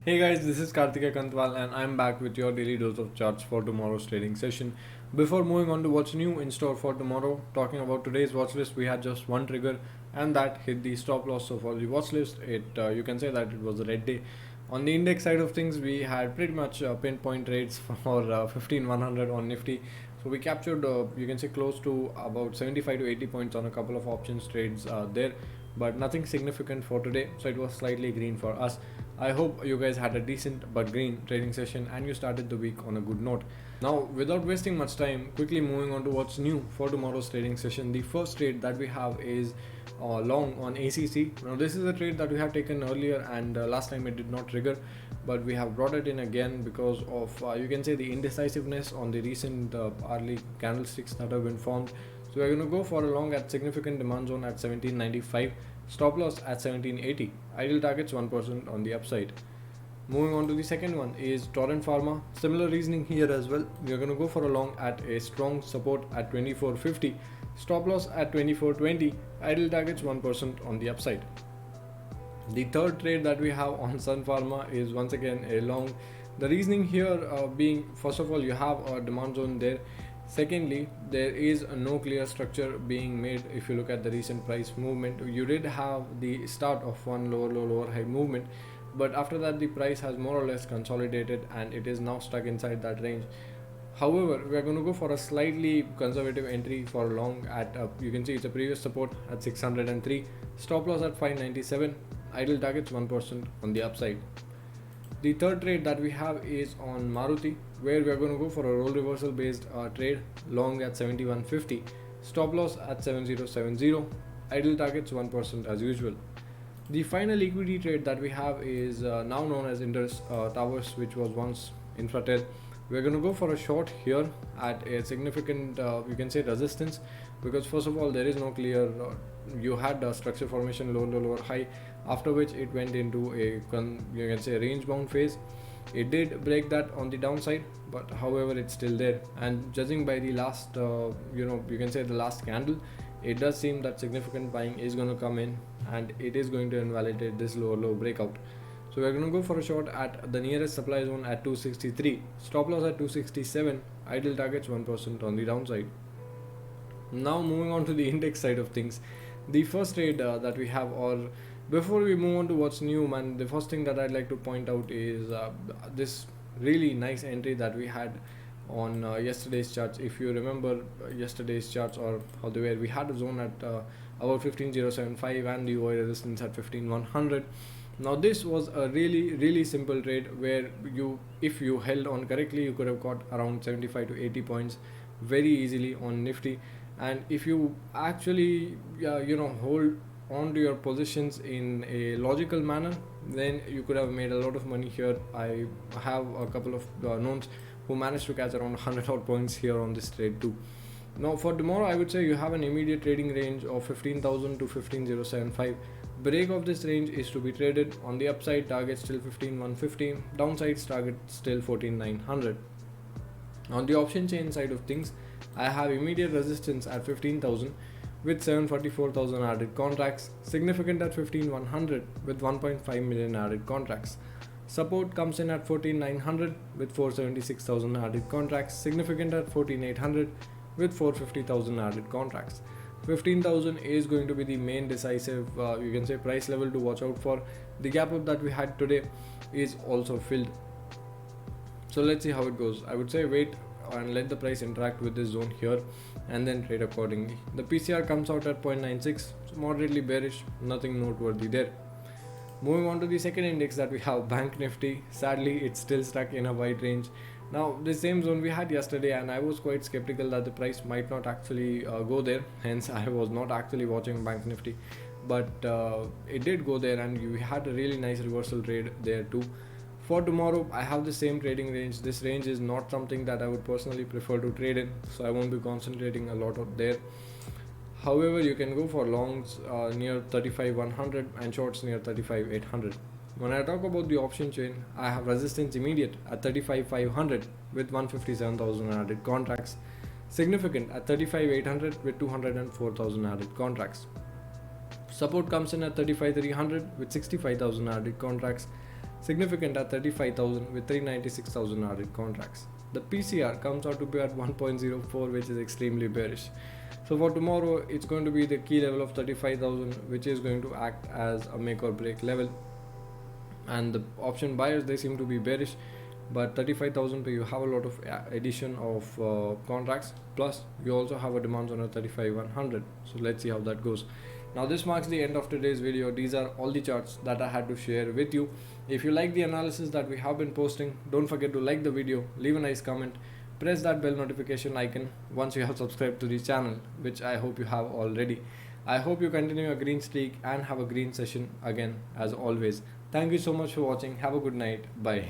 Hey guys, this is Karthika Kantwal and I'm back with your daily dose of charts for tomorrow's trading session. Before moving on to what's new in store for tomorrow, talking about today's watch list, we had just one trigger and that hit the stop loss. So for the watch list, you can say that it was a red day. On the index side of things, we had pretty much pinpoint trades for 15100 on Nifty. So we captured, you can say, close to about 75 to 80 points on a couple of options trades there, but nothing significant for today. So it was slightly green for us. I hope you guys had a decent but green trading session and you started the week on a good note. Now, without wasting much time, quickly moving on to what's new for tomorrow's trading session. The first trade that we have is long on ACC. Now, this is a trade that we have taken earlier and last time it did not trigger, but we have brought it in again because of you can say the indecisiveness on the recent hourly candlesticks that have been formed. So we're going to go for a long at significant demand zone at 1795, stop loss at 1780, ideal targets 1% on the upside. Moving on to the second one is Torrent Pharma. Similar reasoning here as well. We are going to go for a long at a strong support at 2450, stop loss at 2420, ideal targets 1% on the upside. The third trade that we have on Sun Pharma is once again a long. The reasoning here being, first of all, you have a demand zone there. Secondly, there is no clear structure being made. If you look at the recent price movement, you did have the start of one lower low lower high movement, but after that the price has more or less consolidated and it is now stuck inside that range. However, we are going to go for a slightly conservative entry for long at you can see it's a previous support at 603, stop loss at 597, ideal targets 1% on the upside. The third trade that we have is on Maruti, where we are going to go for a role reversal based trade long at 7150, stop loss at 7070, ideal targets 1% as usual. The final equity trade that we have is now known as Indus Towers, which was once Infratel. We're going to go for a short here at a significant you can say resistance, because first of all there is no clear you had a structure formation lower high, after which it went into a you can say range bound phase. It did break that on the downside, but however it's still there, and judging by the last you can say the last candle, it does seem that significant buying is going to come in and it is going to invalidate this low breakout. So we're going to go for a short at the nearest supply zone at 263, stop loss at 267, ideal targets 1% on the downside. Now moving on to the index side of things, the first trade that we have, or before we move on to what's new, man, the first thing that I'd like to point out is this really nice entry that we had on yesterday's charts. If you remember yesterday's charts or how they were, we had a zone at about 15075 and the OI resistance at 15100. Now this was a really simple trade where if you held on correctly, you could have got around 75 to 80 points very easily on Nifty. And if you actually hold on to your positions in a logical manner, then you could have made a lot of money here. I have a couple of knowns who managed to catch around 100 odd points here on this trade too. Now for tomorrow, I would say you have an immediate trading range of 15,000 to 15,075. Break of this range is to be traded. On the upside, target still 15,150, downside target still 14,900. On the option chain side of things, I have immediate resistance at 15,000 with 744,000 added contracts, significant at 15,100 with 1.5 million added contracts. Support comes in at 14,900 with 476,000 added contracts, significant at 14,800 with 450,000 added contracts. 15,000 is going to be the main decisive you can say price level to watch out for. The gap up that we had today is also filled, so let's see how it goes. I would say wait and let the price interact with this zone here and then trade accordingly. The PCR comes out at 0.96, so moderately bearish, nothing noteworthy there. Moving on to the second index that we have, BANKNIFTY. Sadly, it's still stuck in a wide range. Now the same zone we had yesterday, and I was quite skeptical that the price might not actually go there, hence I was not actually watching BANKNIFTY, but it did go there and you had a really nice reversal trade there too. For tomorrow, I have the same trading range. This range is not something that I would personally prefer to trade in, so I won't be concentrating a lot out there. However, you can go for longs near 35,100 and shorts near 35,800. When I talk about the option chain, I have resistance immediate at 35,500 with 157,000 added contracts, significant at 35,800 with 204,000 added contracts. Support comes in at 35,300 with 65,000 added contracts. significant at 35,000 with 396,000 added contracts. The PCR comes out to be at 1.04, which is extremely bearish. So for tomorrow, it's going to be the key level of 35,000, which is going to act as a make or break level. And the option buyers, they seem to be bearish, but 35,000 you have a lot of addition of contracts, plus you also have a demand on a 35,100. So let's see how that goes. Now this marks the end of today's video. These are all the charts that I had to share with you. If you like the analysis that we have been posting, don't forget to like the video, leave a nice comment, press that bell notification icon once you have subscribed to the channel, which I hope you have already. I hope you continue a green streak and have a green session again as always. Thank you so much for watching. Have a good night. Bye.